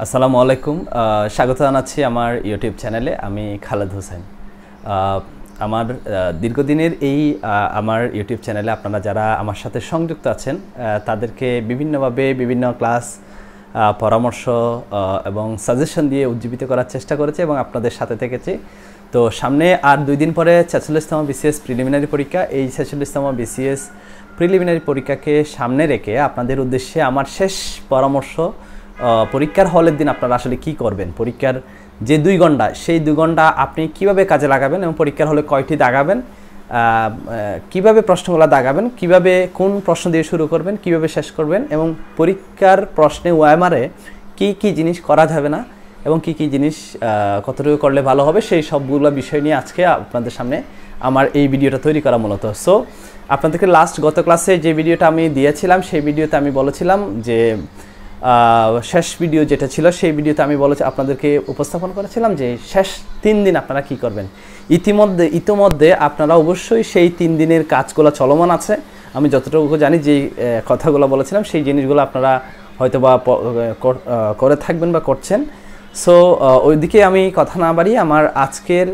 আসসালামু আলাইকুম, স্বাগত জানাচ্ছি আমার ইউটিউব চ্যানেলে। আমি খালেদ হোসেন। আমার দীর্ঘদিনের এই আমার ইউটিউব চ্যানেলে আপনারা যারা আমার সাথে সংযুক্ত আছেন তাদেরকে বিভিন্নভাবে বিভিন্ন ক্লাস, পরামর্শ এবং সাজেশন দিয়ে উজ্জীবিত করার চেষ্টা করেছি এবং আপনাদের সাথে থেকেছি। তো সামনে আর 2 দিন পরে 46তম বিসিএস প্রিলিমিনারি পরীক্ষা। এই 46তম বিসিএস প্রিলিমিনারি পরীক্ষাকে সামনে রেখে আপনাদের উদ্দেশ্যে আমার শেষ পরামর্শ, পরীক্ষার হলের দিন আপনারা আসলে কি করবেন, পরীক্ষার যে 2 ঘন্টা সেই 2 ঘন্টা আপনি কিভাবে কাজে লাগাবেন এবং পরীক্ষার হলে কয়টি দাগাবেন, কিভাবে প্রশ্নগুলো দাগাবেন, কিভাবে কোন প্রশ্ন দিয়ে শুরু করবেন, কিভাবে শেষ করবেন এবং পরীক্ষার প্রশ্নে ওএমআরে কি কি জিনিস করা যাবে না এবং কি কি জিনিস কতটুকু করলে ভালো হবে, সেই সবগুলো বিষয় নিয়ে আজকে আপনাদের সামনে আমার এই ভিডিওটা তৈরি করা মূলত। সো আপনাদেরকে গত ক্লাসে যে ভিডিওটা আমি দিয়েছিলাম সেই ভিডিওতে আমি বলেছিলাম যে শেষ ভিডিও যেটা ছিল সেই ভিডিওতে আমি আপনাদেরকে উপস্থাপন করেছিলাম যে শেষ 3 দিন আপনারা কি করবেন। ইতিমধ্যে আপনারা অবশ্যই সেই 3 দিনের কাজগুলো চলমান আছে। আমি যতটুকু জানি যে কথাগুলো বলেছিলাম সেই জিনিসগুলো আপনারা হয়তো বা করে থাকবেন বা করছেন। সো ওইদিকে আমি কথা না বাড়িয়ে আমার আজকের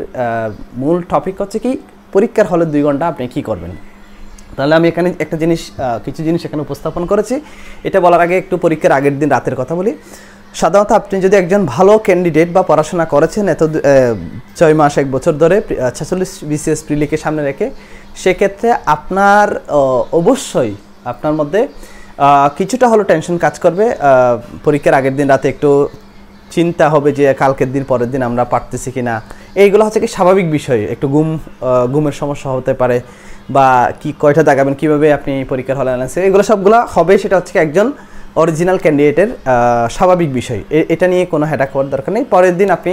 মূল টপিক হচ্ছে কি পরীক্ষার হলে 2 ঘন্টা আপনি কি করবেন। তাহলে আমি এখানে কিছু জিনিস এখানে উপস্থাপন করেছি। এটা বলার আগে একটু পরীক্ষার আগের দিন রাতের কথা বলি। সাধারণত আপনি যদি একজন ভালো ক্যান্ডিডেট বা পড়াশোনা করেছেন এত 6 মাস 1 বছর ধরে 46 বিসিএস প্রিলিকে সামনে রেখে, সেক্ষেত্রে আপনার অবশ্যই আপনার মধ্যে কিছুটা হলো টেনশন কাজ করবে। পরীক্ষার আগের দিন রাতে একটু চিন্তা হবে যে কালকের দিন পরের দিন আমরা পারতেছি কিনা। এইগুলো হচ্ছে কি স্বাভাবিক বিষয়। একটু ঘুমের সমস্যা হতে পারে বা কয়টা দাগাবেন, কীভাবে আপনি পরীক্ষার হলে আনছেন, এগুলো সবগুলো হবে। সেটা হচ্ছে কি একজন অরিজিনাল ক্যান্ডিডেটের স্বাভাবিক বিষয়। এটা নিয়ে কোনো হেডেক হওয়ার দরকার নেই। পরের দিন আপনি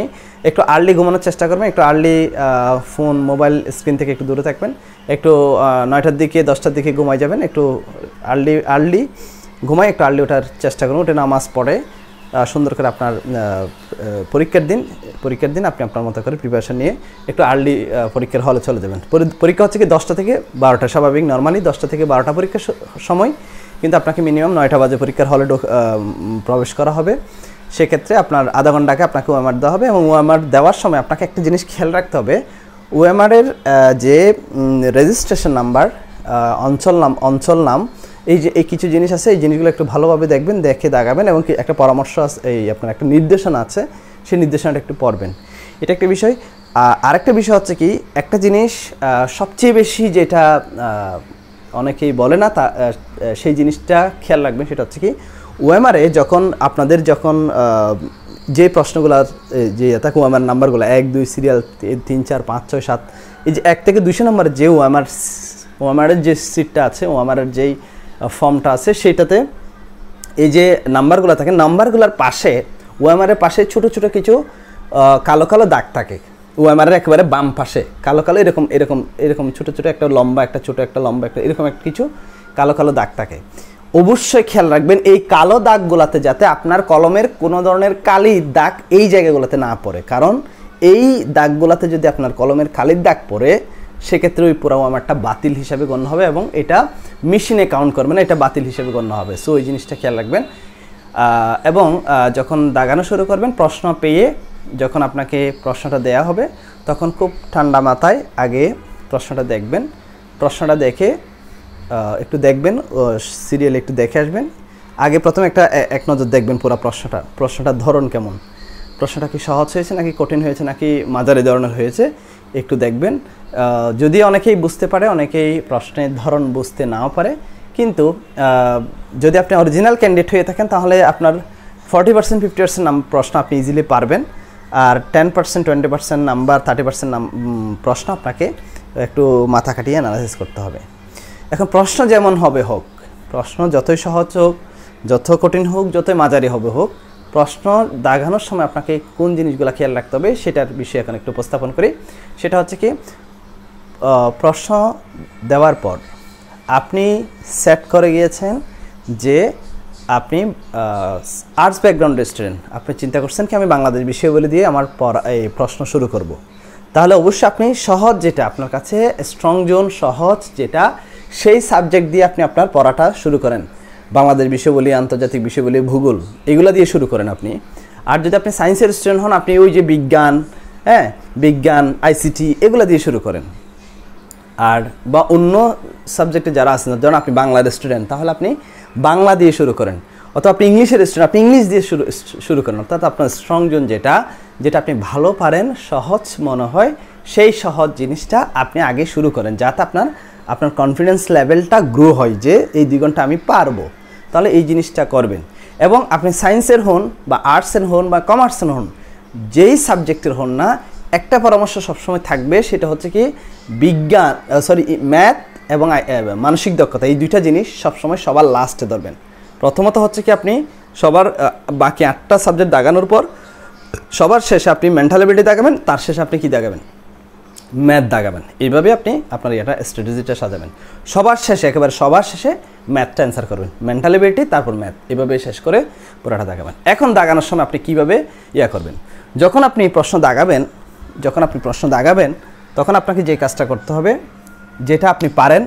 একটু আর্লি ঘুমানোর চেষ্টা করবেন, একটু আর্লি ফোন মোবাইল স্ক্রিন থেকে একটু দূরে থাকবেন, একটু 9টার দিকে 10টার দিকে ঘুমাই যাবেন, একটু আর্লি ঘুমাই, একটু আর্লি ওঠার চেষ্টা করুন। ওটা নামাজ পড়ে সুন্দর করে আপনার পরীক্ষার দিন আপনি আপনার মতো করে প্রিপারেশন নিয়ে একটু আর্লি পরীক্ষার হলে চলে যাবেন। পরীক্ষা হচ্ছে কি 10টা থেকে 12টা, স্বাভাবিক নর্মালি 10টা থেকে 12টা পরীক্ষার সময়, কিন্তু আপনাকে মিনিমাম 9টা বাজে পরীক্ষার হলে প্রবেশ করা হবে। সেক্ষেত্রে আপনার আধা ঘন্টাকে আপনাকে ওএমআর দেওয়া হবে এবং ওএমআর দেওয়ার সময় আপনাকে একটা জিনিস খেয়াল রাখতে হবে। ওএমআরের যে রেজিস্ট্রেশন নাম্বার, অঞ্চল নাম, এই কিছু জিনিস আছে, এই জিনিসগুলো একটু ভালোভাবে দেখবেন, দেখে দাগাবেন এবং একটা পরামর্শ আছে, আপনার একটা নির্দেশনা আছে, সেই নির্দেশনাটা একটু পড়বেন। এটা একটা বিষয়। আরেকটা বিষয় হচ্ছে কি, একটা জিনিস সবচেয়ে বেশি যেটা অনেকেই বলে না, সেই জিনিসটা খেয়াল রাখবেন। সেটা হচ্ছে কি ওএমআরে আপনাদের যখন যে প্রশ্নগুলো যে থাকে ওএমআর নাম্বারগুলো 1 2 সিরিয়াল 3 4 5 6 7, এই যে 1 থেকে 200 নম্বরের যে ওএমআরের যে সিটটা আছে, ওএমআরের যেই ফর্মটা আছে, সেটাতে এই যে নাম্বারগুলো থাকে, নাম্বারগুলোর পাশে ওএমআরের পাশে ছোট ছোট কিছু কালো কালো দাগ থাকে। ওএমআরের একেবারে বাম পাশে কালো কালো এরকম ছোট ছোট একটা লম্বা, একটা ছোট, একটা লম্বা, একটা এরকম একটা কিছু কালো কালো দাগ থাকে। অবশ্যই খেয়াল রাখবেন এই কালো দাগগুলোতে যাতে আপনার কলমের কোনো ধরনের কালির দাগ এই জায়গাগুলোতে না পড়ে। কারণ এই দাগগুলোতে যদি আপনার কলমের কালির দাগ পড়ে, সেক্ষেত্রে ওই পুরো ওএমআরটা বাতিল হিসাবে গণ্য হবে এবং এটা মেশিনে কাউন্ট করবে না, এটা বাতিল হিসেবে গণ্য হবে। সো ওই জিনিসটা খেয়াল রাখবেন। এবং যখন দাগানো শুরু করবেন, প্রশ্ন পেয়ে যখন আপনাকে প্রশ্নটা দেয়া হবে, তখন খুব ঠান্ডা মাথায় আগে প্রশ্নটা দেখবেন। প্রশ্নটা দেখে একটু দেখবেন, সিরিয়াল একটু দেখে আসবেন। আগে প্রথমে এক নজর দেখবেন পুরো প্রশ্নটার ধরন কেমন, প্রশ্নটা কি সহজ হয়েছে নাকি কঠিন হয়েছে নাকি মাঝারি ধরনের হয়েছে, একটু দেখবেন। যদি অনেকেই বুঝতে পারে, অনেকেই প্রশ্নের ধরন বুঝতে নাও পারে, কিন্তু যদি আপনি অরিজিনাল ক্যান্ডিডেট হয়ে থাকেন তাহলে আপনার 40% 50% প্রশ্ন আপনি ইজিলি পারবেন, আর 10% 20% নাম্বার 30% প্রশ্ন আপনাকে একটু মাথা খাটিয়ে অ্যানালাইসিস করতে হবে। এখন প্রশ্ন যেমন হোক, প্রশ্ন যতই সহজ হোক, যত কঠিন হোক, যতই মাঝারি হোক, প্রশ্ন দাগানোর সময় আপনাকে কোন জিনিসগুলো খেয়াল রাখতে হবে সেটার বিষয়ে এখন একটু উপস্থাপন করি। সেটা হচ্ছে কি, প্রশ্ন দেওয়ার পর আপনি সেট করে গিয়েছেন যে আপনি আর্টস ব্যাকগ্রাউন্ডের স্টুডেন্ট, আপনি চিন্তা করছেন কি আমি বাংলাদেশ বিষয়গুলি দিয়ে আমার এই প্রশ্ন শুরু করব। তাহলে অবশ্যই আপনি সহজ, যেটা আপনার কাছে স্ট্রং জোন, সহজ যেটা, সেই সাবজেক্ট দিয়ে আপনি আপনার পড়াটা শুরু করেন। বাংলাদেশ বিষয় বলি, আন্তর্জাতিক বিষয় বলি, ভূগোল, এগুলো দিয়ে শুরু করেন আপনি। আর যদি আপনি সায়েন্সের স্টুডেন্ট হন, আপনি ওই যে বিজ্ঞান, হ্যাঁ বিজ্ঞান, আইসিটি এগুলো দিয়ে শুরু করেন। আর বা অন্য সাবজেক্টে যারা আছেন, ধরুন আপনি বাংলার স্টুডেন্ট, তাহলে আপনি বাংলা দিয়ে শুরু করেন, অথবা আপনি ইংলিশের স্টুডেন্ট, আপনি ইংলিশ দিয়ে শুরু করেন। অর্থাৎ আপনার স্ট্রং জোন যেটা আপনি ভালো পারেন, সহজ মনে হয়, সেই সহজ জিনিসটা আপনি আগে শুরু করেন, যাতে আপনার কনফিডেন্স লেভেলটা গ্রো হয় যে এই 2 ঘন্টা আমি পারবো, তাহলে এই জিনিসটা করবেন। এবং আপনি সায়েন্সের হন বা আর্টসের হন বা কমার্সের হন, যেই সাবজেক্টের হন না, একটা পরামর্শ সবসময় থাকবে, সেটা হচ্ছে কি ম্যাথ এবং মানসিক দক্ষতা, এই 2টা জিনিস সবসময় সবার লাস্টে ধরবেন। প্রথমত হচ্ছে কি আপনি সবার বাকি 8টা সাবজেক্ট দাগানোর পর সবার শেষে আপনি মেন্টাল এবিলিটি দাগাবেন, তার শেষে আপনি কি দাগাবেন? ম্যাথ দাগাবেন। এইভাবে আপনি আপনার এটা স্ট্র্যাটেজিটা সাজাবেন। একেবারে সবার শেষে ম্যাথটা অ্যান্সার করবেন, মেন্টাল এবিলিটি তারপর ম্যাথ, এভাবে শেষ করে পুরোটা দাগাবেন। এখন দাগানোর সময় আপনি কীভাবে করবেন? যখন আপনি প্রশ্ন দাগাবেন তখন আপনাকে যে কাজটা করতে হবে, যেটা আপনি পারেন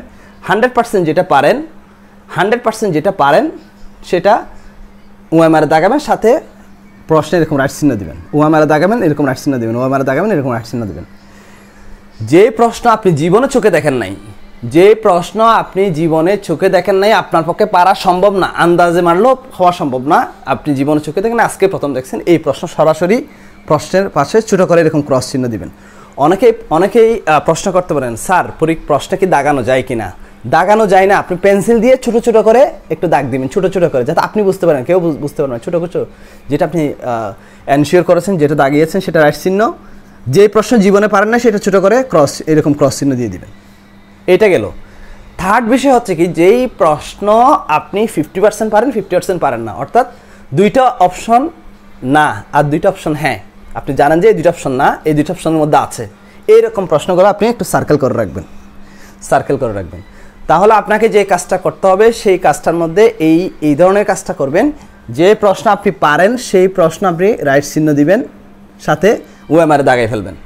100% যেটা পারেন সেটা ওএমআর দাগাবেন, সাথে প্রশ্নে এরকম রাইট চিহ্ন দিবেন। ওএমআর দাগাবেন, এরকম রাইট চিহ্ন দিবেন, ওএমআর দাগাবেন, এরকম রাইট চিহ্ন দিবেন। যে প্রশ্ন আপনি জীবনে চোখে দেখেন নাই, আপনার পক্ষে পারা সম্ভব না, আন্দাজে মারলেও হওয়া সম্ভব না, আপনি জীবনে চোখে দেখেন, আজকে প্রথম দেখছেন, এই প্রশ্ন সরাসরি প্রশ্নের পাশে ছোটো করে এরকম ক্রস চিহ্ন দিবেন। অনেকেই প্রশ্ন করতে পারেন, স্যার প্রশ্ন কি দাগানো যায় কি না? দাগানো যায় না, আপনি পেন্সিল দিয়ে ছোটো ছোটো করে একটু দাগ দিবেন, ছোটো ছোটো করে, যাতে আপনি বুঝতে পারেন, কেউ বুঝতে পারবেন না। ছোটো যেটা আপনি এনশিওর করেছেন, যেটা দাগিয়েছেন সেটা রাইট চিহ্ন। যে প্রশ্ন জীবনে পারেন না সেটা ছোটো করে এরকম ক্রস চিহ্ন দিয়ে দিবেন। এটা গেল। থার্ড বিষয় হচ্ছে কি, যেই প্রশ্ন আপনি 50% পারেন, 50% পারেন না, অর্থাৎ 2টা অপশন না আর 2টা অপশন হ্যাঁ, আপনি জানেন যে এই 2টা অপশন না, এই 2টা অপশনের মধ্যে আছে, এইরকম প্রশ্নগুলো আপনি একটু সার্কেল করে রাখবেন। তাহলে আপনাকে যে কাজটা করতে হবে, সেই কাজটার মধ্যে এই ধরনের কাজটা করবেন। যে প্রশ্ন আপনি পারেন সেই প্রশ্ন আপনি রাইট চিহ্ন দিবেন, সাথে ওএমআর দাগাই ফেলবেন।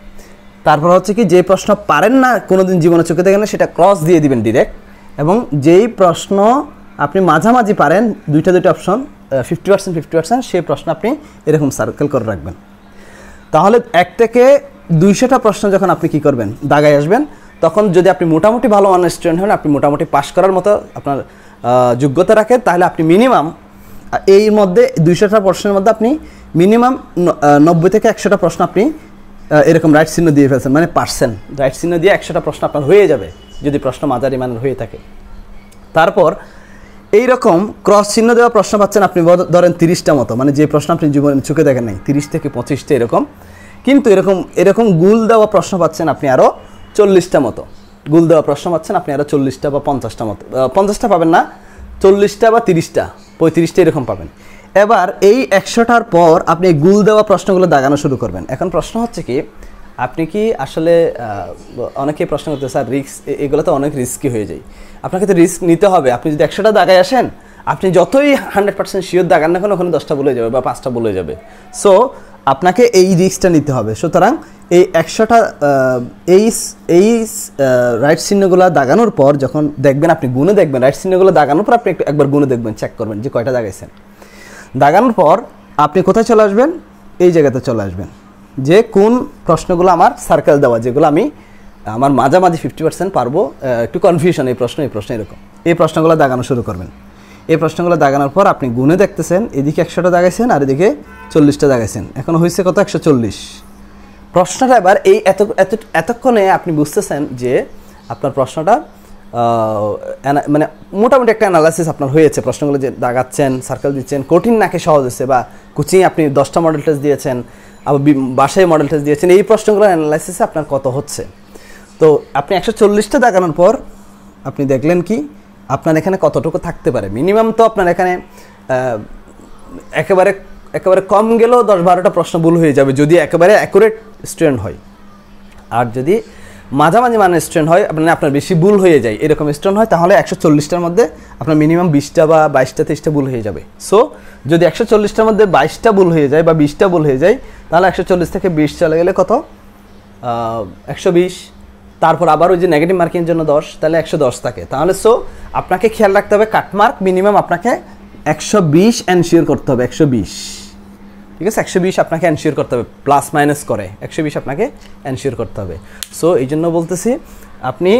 তারপর হচ্ছে কি, যে প্রশ্ন পারেন না, কোনোদিন জীবনে চোখে দেখেন না, সেটা ক্রস দিয়ে দিবেন ডিরেক্ট। এবং যেই প্রশ্ন আপনি মাঝামাঝি পারেন, 2টা অপশন 50% সেই প্রশ্ন আপনি এরকম সার্কেল করে রাখবেন। তাহলে 1 থেকে 200টা প্রশ্ন যখন আপনি কি করবেন, দাগায় আসবেন, তখন যদি আপনি মোটামুটি ভালো মানের স্টুডেন্ট হন, আপনি মোটামুটি পাস করার মতো আপনার যোগ্যতা রাখেন, তাহলে আপনি মিনিমাম এই মধ্যে 200টা প্রশ্নের মধ্যে আপনি মিনিমাম 90 থেকে 100টা প্রশ্ন আপনি এরকম রাইট চিহ্ন দিয়ে ফেলছেন, মানে পারছেন। রাইট চিহ্ন দিয়ে 100টা প্রশ্ন আপনার হয়ে যাবে, যদি প্রশ্ন মাঝারি মানের হয়ে থাকে। তারপর এইরকম ক্রস চিহ্ন দেওয়া প্রশ্ন পাচ্ছেন আপনি, ধরেন 30টা মতো, মানে যে প্রশ্ন আপনি জীবনে চোখে দেখেন নাই, 30 থেকে 25টা এরকম। কিন্তু এরকম গুল দেওয়া প্রশ্ন পাচ্ছেন আপনি আরও 40টা মতো, গুল দেওয়া প্রশ্ন পাচ্ছেন আপনি আরও 40টা বা 50টা মতো। 50টা পাবেন না, 40টা বা 30টা, 35টা এরকম পাবেন। এবার এই 100টার পর আপনি গুল দেওয়া প্রশ্নগুলো দাগানো শুরু করবেন। এখন প্রশ্ন হচ্ছে কি, আপনি কি আসলে অনেকেই প্রশ্ন করতে, স্যার এগুলো তো অনেক রিস্কি হয়ে যায়। আপনাকে তো রিস্ক নিতে হবে। আপনি যদি 100টা দাগায় আসেন, আপনি যতই 100% শিওর দাগান না কেন, ওখানে 10টা বলে যাবে বা 5টা বলে যাবে। সো আপনাকে এই রিস্কটা নিতে হবে। সুতরাং এই 100টা এই রাইট চিহ্নগুলো দাগানোর পর যখন দেখবেন, আপনি গুণে দেখবেন, রাইট চিহ্নগুলো দাগানোর পর আপনি একবার গুণে দেখবেন, চেক করবেন যে কয়টা দাগাইছেন। দাগানোর পর আপনি কোথায় চলে আসবেন? এই জায়গাতে চলে আসবেন, যে কোন প্রশ্নগুলো আমার সার্কেল দেওয়া, যেগুলো আমি আমার মাঝামাঝি 50% পারবো, একটু কনফিউশন এই প্রশ্ন এরকম, এই প্রশ্নগুলো দাগানো শুরু করবেন। এই প্রশ্নগুলো দাগানোর পর আপনি গুণে দেখতেছেন, এদিকে 100টা দাগাইছেন আর এদিকে 40টা দাগাইছেন, এখন হয়েছে কত? 140। প্রশ্নটা এবার এই এতক্ষণে আপনি বুঝতেছেন যে আপনার প্রশ্নটা মানে মোটামুটি একটা অ্যানালাইসিস আপনার হয়েছে। প্রশ্নগুলো যে দাগাচ্ছেন, সার্কেল দিচ্ছেন, কঠিন নাকি সহজ হচ্ছে, বা কোচিংয়ে আপনি 10টা মডেল টেস্ট দিয়েছেন, আবার বাসায় মডেল টেস্ট দিয়েছেন, এই প্রশ্নগুলোর অ্যানালাইসিসে আপনার কত হচ্ছে। তো আপনি 140টা দাগানোর পর আপনি দেখলেন কি আপনার এখানে কতটুকু থাকতে পারে। মিনিমাম তো আপনার এখানে একেবারে কম গেলেও 10-12টা প্রশ্ন ভুল হয়ে যাবে, যদি একেবারে অ্যাকুরেট স্টুডেন্ট হয়। আর যদি মাঝামাঝি মানের স্টুডেন্ট হয়, আপনার বেশি ভুল হয়ে যায়, এরকম স্টুডেন্ট হয়, তাহলে 140টার মধ্যে আপনার মিনিমাম 20টা বা 22টা 23টা ভুল হয়ে যাবে। সো যদি 140টার মধ্যে 22টা ভুল হয়ে যায় বা 20টা ভুল হয়ে যায়, তাহলে 140 থেকে 20 চলে গেলে কত? 120। তারপর আবার ওই যে নেগেটিভ মার্কিংয়ের জন্য 10, তাহলে 110 থাকে। তাহলে সো আপনাকে খেয়াল রাখতে হবে কাটমার্ক মিনিমাম আপনাকে 120 এনশিওর করতে হবে, 120, ঠিক আছে? 120 আপনাকে এনশিওর করতে হবে, প্লাস মাইনাস করে 120 আপনাকে এনশিওর করতে হবে। সো এই জন্য বলতেছি আপনি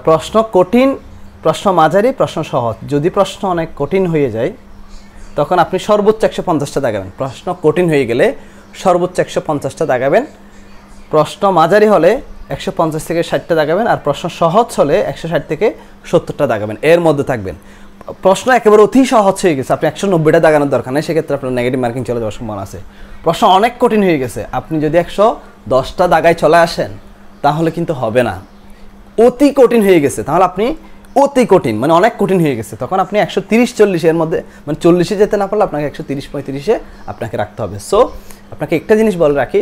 প্রশ্ন কঠিন, প্রশ্ন মাঝারি, প্রশ্ন সহজ। যদি প্রশ্ন অনেক কঠিন হয়ে যায় তখন আপনি সর্বোচ্চ 150টা দাগাবেন। প্রশ্ন কঠিন হয়ে গেলে সর্বোচ্চ 150টা দাগাবেন। প্রশ্ন মাঝারি হলে 150 থেকে 60টা দাগাবেন, আর প্রশ্ন সহজ হলে 160 থেকে 70টা দাগাবেন, এর মধ্যে থাকবেন। প্রশ্ন একেবারে অতি সহজ হয়ে গেছে, আপনি 190টা দাগানোর দরকার নেই, সেক্ষেত্রে আপনার নেগেটিভ মার্কিং চলে যাওয়ার সম্ভাবনা আছে। প্রশ্ন অনেক কঠিন হয়ে গেছে, আপনি যদি 110টা দাগায় চলে আসেন তাহলে কিন্তু হবে না। অতি কঠিন হয়ে গেছে, তাহলে আপনি অতি কঠিন মানে অনেক কঠিন হয়ে গেছে, তখন আপনি 130-40 এর মধ্যে মানে 40-এ যেতে না পারলে আপনাকে 130-35-এ আপনাকে রাখতে হবে। সো আপনাকে একটা জিনিস বলে রাখি,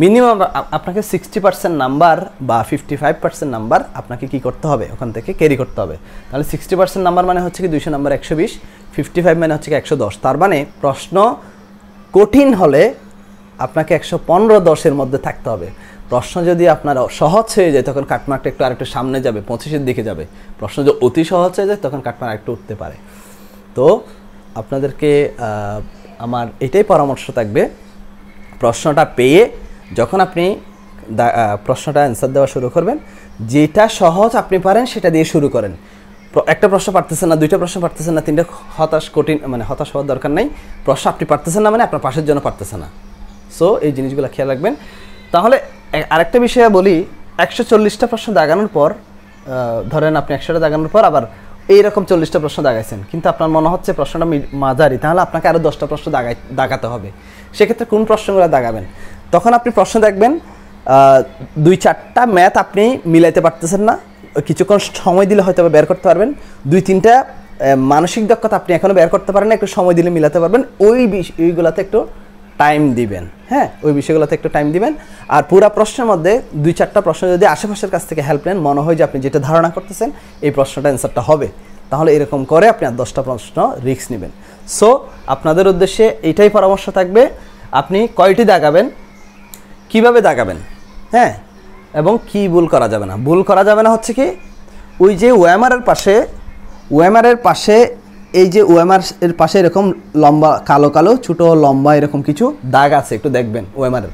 মিনিমাম আপনাকে 60% নাম্বার বা 55% নাম্বার আপনাকে কি করতে হবে, ওখান থেকে ক্যারি করতে হবে। তাহলে 60% নাম্বার মানে হচ্ছে কি 200 নাম্বার 120, 55 মানে হচ্ছে কি 110। তার মানে প্রশ্ন কঠিন হলে আপনাকে 115-10 মধ্যে থাকতে হবে। প্রশ্ন যদি আপনার সহজ হয়ে যায় তখন কাটমার্কটা একটু আরেকটু সামনে যাবে, 25-এর দিকে যাবে। প্রশ্ন যদি অতি সহজ হয়ে যায় তখন কাটমার্ক আরেকটু উঠতে পারে। তো আপনাদেরকে আমার এটাই পরামর্শ থাকবে, প্রশ্নটা পেয়ে যখন আপনি প্রশ্নটা অ্যান্সার দেওয়া শুরু করবেন, যেটা সহজ আপনি পারেন সেটা দিয়ে শুরু করেন। একটা প্রশ্ন পারতেছেন না, 2টা প্রশ্ন পারতেছেন না, 3টা কঠিন মানে হতাশ হওয়ার দরকার নাই। প্রশ্ন আপনি পারতেছেন না মানে আপনার পাশের জন্য পারতেছে না। সো এই জিনিসগুলো খেয়াল রাখবেন। তাহলে আরেকটা বিষয়ে বলি, 140টা প্রশ্ন দাগানোর পর ধরেন আপনি 100টা দাগানোর পর আবার এইরকম 40টা প্রশ্ন দাগাইছেন, কিন্তু আপনার মনে হচ্ছে প্রশ্নটা মাঝারি, তাহলে আপনাকে আরও 10টা প্রশ্ন দাগাতে হবে। সেক্ষেত্রে কোন প্রশ্নগুলো দাগাবেন? তখন আপনি প্রশ্ন দেখবেন 2-4টা ম্যাথ আপনি মিলাইতে পারতেছেন না, কিছুক্ষণ সময় দিলে হয়তো বের করতে পারবেন। 2-3টা মানসিক দক্ষতা আপনি এখনও বের করতে পারেন না, একটু সময় দিলে মিলাতে পারবেন। ওইগুলোতে একটু টাইম দিবেন, হ্যাঁ, ওই বিষয়গুলোতে একটু টাইম দিবেন। আর পুরো প্রশ্নের মধ্যে 2-4টা প্রশ্ন যদি আশেপাশের কাছ থেকে হেল্প নেন, মনে হয় যে আপনি যেটা ধারণা করতেছেন এই প্রশ্নটা অ্যান্সারটা হবে, তাহলে এরকম করে আপনি আর 10টা প্রশ্ন রিস্ক নেবেন। সো আপনাদের উদ্দেশ্যে এইটাই পরামর্শ থাকবে, আপনি কয়টি দাগাবেন, কিভাবে দাগাবেন, হ্যাঁ, এবং কি ভুল করা যাবে না। ভুল করা যাবে না হচ্ছে কি, ওই যে ওএমআরের পাশে এই যে ওএমআর এর পাশে এরকম লম্বা কালো কালো ছোটো লম্বা এরকম কিছু দাগ আছে, একটু দেখবেন ওএমআরের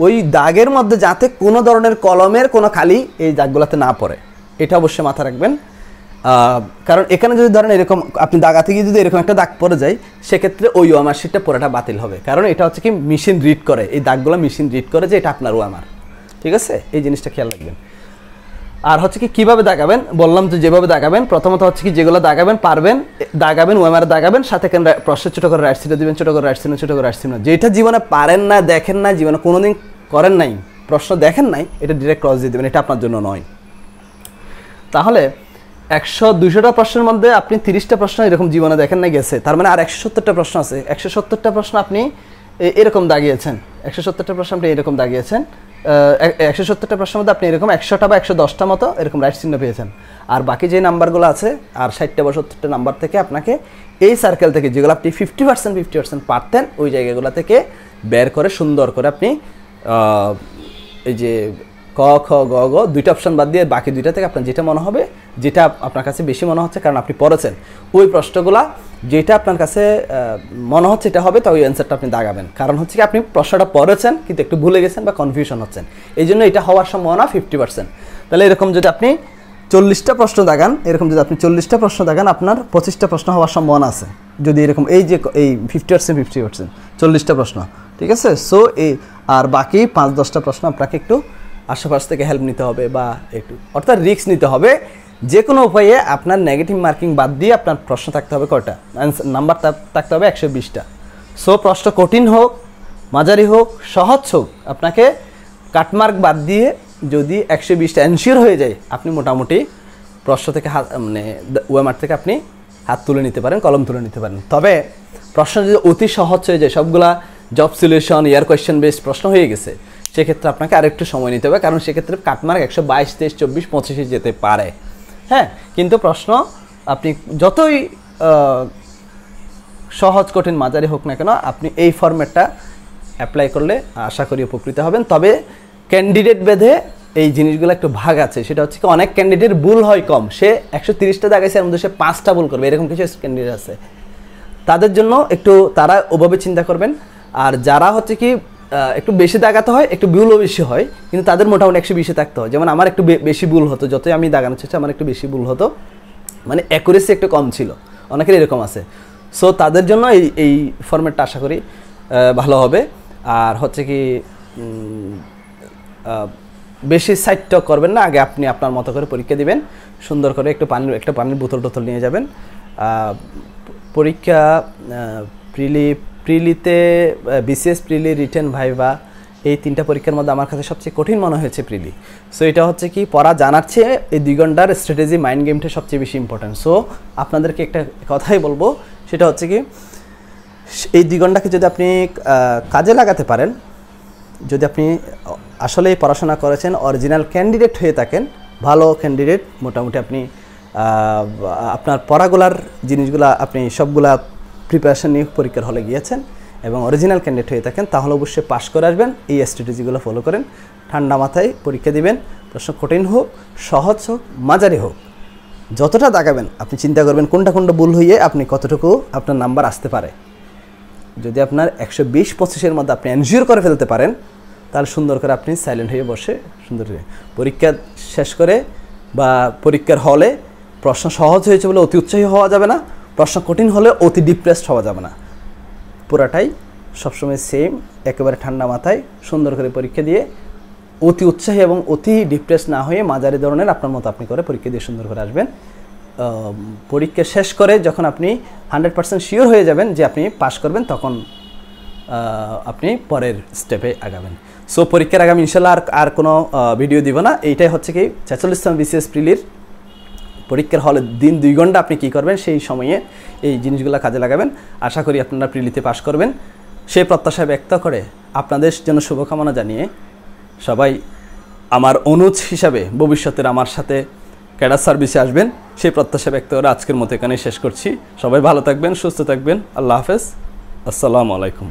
ওই দাগের মধ্যে যাতে কোনো ধরনের কলমের কোনো খালি এই দাগগুলোতে না পড়ে, এটা অবশ্যই মাথা রাখবেন। কারণ এখানে যদি ধরেন এরকম আপনি দাগাতে গিয়ে যদি এরকম একটা দাগ পড়ে যায়, সেক্ষেত্রে ওই ওএমআর শিটটা পুরোটা বাতিল হবে। কারণ এটা হচ্ছে কি মেশিন রিড করে, এই দাগগুলো মেশিন রিড করে যে এটা আপনার ওএমআর, ঠিক আছে? এই জিনিসটা খেয়াল রাখবেন। আর হচ্ছে কি কীভাবে দাগাবেন বললাম, যে যেভাবে দাগাবেন, প্রথমত হচ্ছে কি যেগুলো দাগাবেন পারবেন দাগাবেন, ওএমআর দাগাবেন, সাথে প্রশ্ন ছোটো করে রাইট সাইডে দেবেন, ছোটো করে রাইট সাইডে, ছোটো করে রাইট সাইডে। যেটা জীবনে পারেন না, দেখেন না, জীবনে কোনোদিন করেন নাই, প্রশ্ন দেখেন নাই, এটা ডিরেক্ট ক্রস দিয়ে দেবেন, এটা আপনার জন্য নয়। তাহলে 100-200টা প্রশ্নের মধ্যে আপনি 30টা প্রশ্ন এরকম জীবনে দেখেন না গেছে, তার মানে আর 170টা প্রশ্ন আছে। 170টা প্রশ্ন আপনি এরকম দাগিয়েছেন, 170টা প্রশ্ন আপনি এরকম দাগিয়েছেন, 170টা প্রশ্নের মধ্যে আপনি এরকম 100টা বা 110টা মতো এরকম রাইট চিহ্ন পেয়েছেন। আর বাকি যে নাম্বারগুলো আছে আর 60টা বা 70টা নাম্বার থেকে আপনাকে এই সার্কেল থেকে যেগুলো আপনি 50% পারতেন, ওই জায়গাগুলো থেকে বের করে সুন্দর করে আপনি এই যে ক খ গ গ 2টা অপশান বাদ দিয়ে বাকি 2টা থেকে আপনার যেটা মনে হবে, যেটা আপনার কাছে বেশি মনে হচ্ছে কারণ আপনি পড়েছেন, ওই প্রশ্নগুলা যেটা আপনার কাছে মনে হচ্ছে এটা হবে, তো ওই অ্যান্সারটা আপনি দাগাবেন। কারণ হচ্ছে কি আপনি প্রশ্নটা পড়েছেন কিন্তু একটু ভুলে গেছেন বা কনফিউশন হচ্ছেন, এই জন্য এটা হওয়ার সম্ভাবনা 50%। তাহলে এরকম যদি আপনি 40টা প্রশ্ন দাগান, আপনার 25টা প্রশ্ন হওয়ার সম্ভাবনা আছে, যদি এরকম এই যে এই 50% 40টা প্রশ্ন, ঠিক আছে? সো এই আর বাকি 5-10টা প্রশ্ন আপনাকে একটু আশেপাশ থেকে হেল্প নিতে হবে বা একটু অর্থাৎ রিস্ক নিতে হবে। যে কোনো উপায়ে আপনার নেগেটিভ মার্কিং বাদ দিয়ে আপনার প্রশ্ন থাকতে হবে কয়টা, নাম্বার থাকতে হবে 120টা। সো প্রশ্ন কঠিন হোক, মাঝারি হোক, সহজ হোক, আপনাকে কাটমার্ক বাদ দিয়ে যদি 120টা এনশিওর হয়ে যায়, আপনি মোটামুটি প্রশ্ন থেকে মানে ওএমআর থেকে আপনি হাত তুলে নিতে পারেন, কলম তুলে নিতে পারেন। তবে প্রশ্ন যদি অতি সহজ হয়ে যায়, সবগুলা জব সলিউশন ইয়ার কোয়েশ্চেন বেসড প্রশ্ন হয়ে গেছে, সেক্ষেত্রে আপনাকে আরেকটু সময় নিতে হবে, কারণ সেক্ষেত্রে কাটমার্ক 122, 23, 24, 25 যেতে পারে, হ্যাঁ। কিন্তু প্রশ্ন আপনি যতই সহজ কঠিন মাঝারি হোক না কেন, আপনি এই ফরম্যাটটা অ্যাপ্লাই করলে আশা করি উপকৃত হবেন। তবে ক্যান্ডিডেট ভেদে এই জিনিসগুলো একটু ভাগ আছে, সেটা হচ্ছে কি অনেক ক্যান্ডিডেট ভুল হয় কম, সে 130টা দাগাইছে এর মধ্যে সে 5টা ভুল করবে, এরকম কিছু ক্যান্ডিডেট আছে। তাদের জন্য একটু তারা ওভাবে চিন্তা করবেন। আর যারা হচ্ছে কি একটু বেশি দাগাতে হয়, একটু ভুলও বেশি হয়, কিন্তু তাদের মোটামুটি 120 থাকতে হয়। যেমন আমার একটু বেশি ভুল হতো, যতই আমি দাগানোর চেষ্টা আমার একটু বেশি ভুল হতো, মানে অ্যাকুরেসি একটু কম ছিল, অনেকের এরকম আছে। সো তাদের জন্য এই ফরম্যাটটা আশা করি ভালো হবে। আর হচ্ছে কি বেশি সাইডটা করবেন না, আগে আপনি আপনার মতো করে পরীক্ষা দিবেন, সুন্দর করে একটা পানির বোতল টোতল নিয়ে যাবেন। পরীক্ষা প্রিলিতে বিসিএস প্রিলি, রিটেন, ভাইভা, এই 3টা পরীক্ষার মধ্যে আমার কাছে সবচেয়ে কঠিন মনে হয়েছে প্রিলি। সো এটা হচ্ছে কি পড়া জানার চেয়ে এই 2 ঘন্টার স্ট্র্যাটেজি মাইন্ড গেমটা সবচেয়ে বেশি ইম্পর্ট্যান্ট। সো আপনাদেরকে একটা কথাই বলবো, সেটা হচ্ছে কি এই 2 ঘন্টাকে যদি আপনি কাজে লাগাতে পারেন, যদি আপনি আসলেই পড়াশোনা করেছেন, অরিজিনাল ক্যান্ডিডেট হয়ে থাকেন, ভালো ক্যান্ডিডেট, মোটামুটি আপনি আপনার পড়াগুলার জিনিসগুলা আপনি সবগুলা প্রিপারেশন নিয়ে পরীক্ষার হলে গিয়েছেন এবং অরিজিনাল ক্যান্ডিডেট হয়ে থাকেন, তাহলে অবশ্যই পাস করে আসবেন। এই স্ট্র্যাটেজিগুলো ফলো করেন, ঠান্ডা মাথায় পরীক্ষা দিবেন। প্রশ্ন কঠিন হোক, সহজ হোক, মাঝারি হোক, যতটা দাগাবেন আপনি চিন্তা করবেন কোনটা ভুল হয়ে আপনি কতটুকু আপনার নাম্বার আসতে পারে। যদি আপনার 120-25-এর মধ্যে আপনি এনজিওর করে ফেলতে পারেন, তাহলে সুন্দর করে আপনি সাইলেন্ট হয়ে বসে সুন্দর পরীক্ষা শেষ করে বা পরীক্ষার হলে প্রশ্ন সহজ হয়েছে বলে অতি উৎসাহী হওয়া যাবে না, প্রশ্ন কঠিন হলে অতি ডিপ্রেসড হওয়া যাবে না। পুরাটাই সবসময় সেম, একেবারে ঠান্ডা মাথায় সুন্দর করে পরীক্ষা দিয়ে অতি উৎসাহী এবং অতি ডিপ্রেস না হয়ে মাঝারি ধরনের আপনার মতো আপনি করে পরীক্ষা দিয়ে সুন্দর করে আসবেন। পরীক্ষা শেষ করে যখন আপনি 100% শিওর হয়ে যাবেন যে আপনি পাস করবেন, তখন আপনি পরের স্টেপে আগাবেন। সো পরীক্ষার আগামী ইনশাল্লাহ আর কোনো ভিডিও দিব না। এইটাই হচ্ছে কি 46তম বিসিএস প্রিলির পরীক্ষার হলে দিন 2 ঘন্টা আপনি কী করবেন, সেই সময়ে এই জিনিসগুলো কাজে লাগাবেন। আশা করি আপনারা প্রিলিতে পাস করবেন, সেই প্রত্যাশা ব্যক্ত করে আপনাদের জন্য শুভকামনা জানিয়ে সবাই আমার অনুজ হিসাবে ভবিষ্যতের আমার সাথে ক্যাডার সার্ভিসে আসবেন, সেই প্রত্যাশা ব্যক্ত করে আজকের মতো এখানে শেষ করছি। সবাই ভালো থাকবেন, সুস্থ থাকবেন। আল্লাহ হাফেজ, আসসালামু আলাইকুম।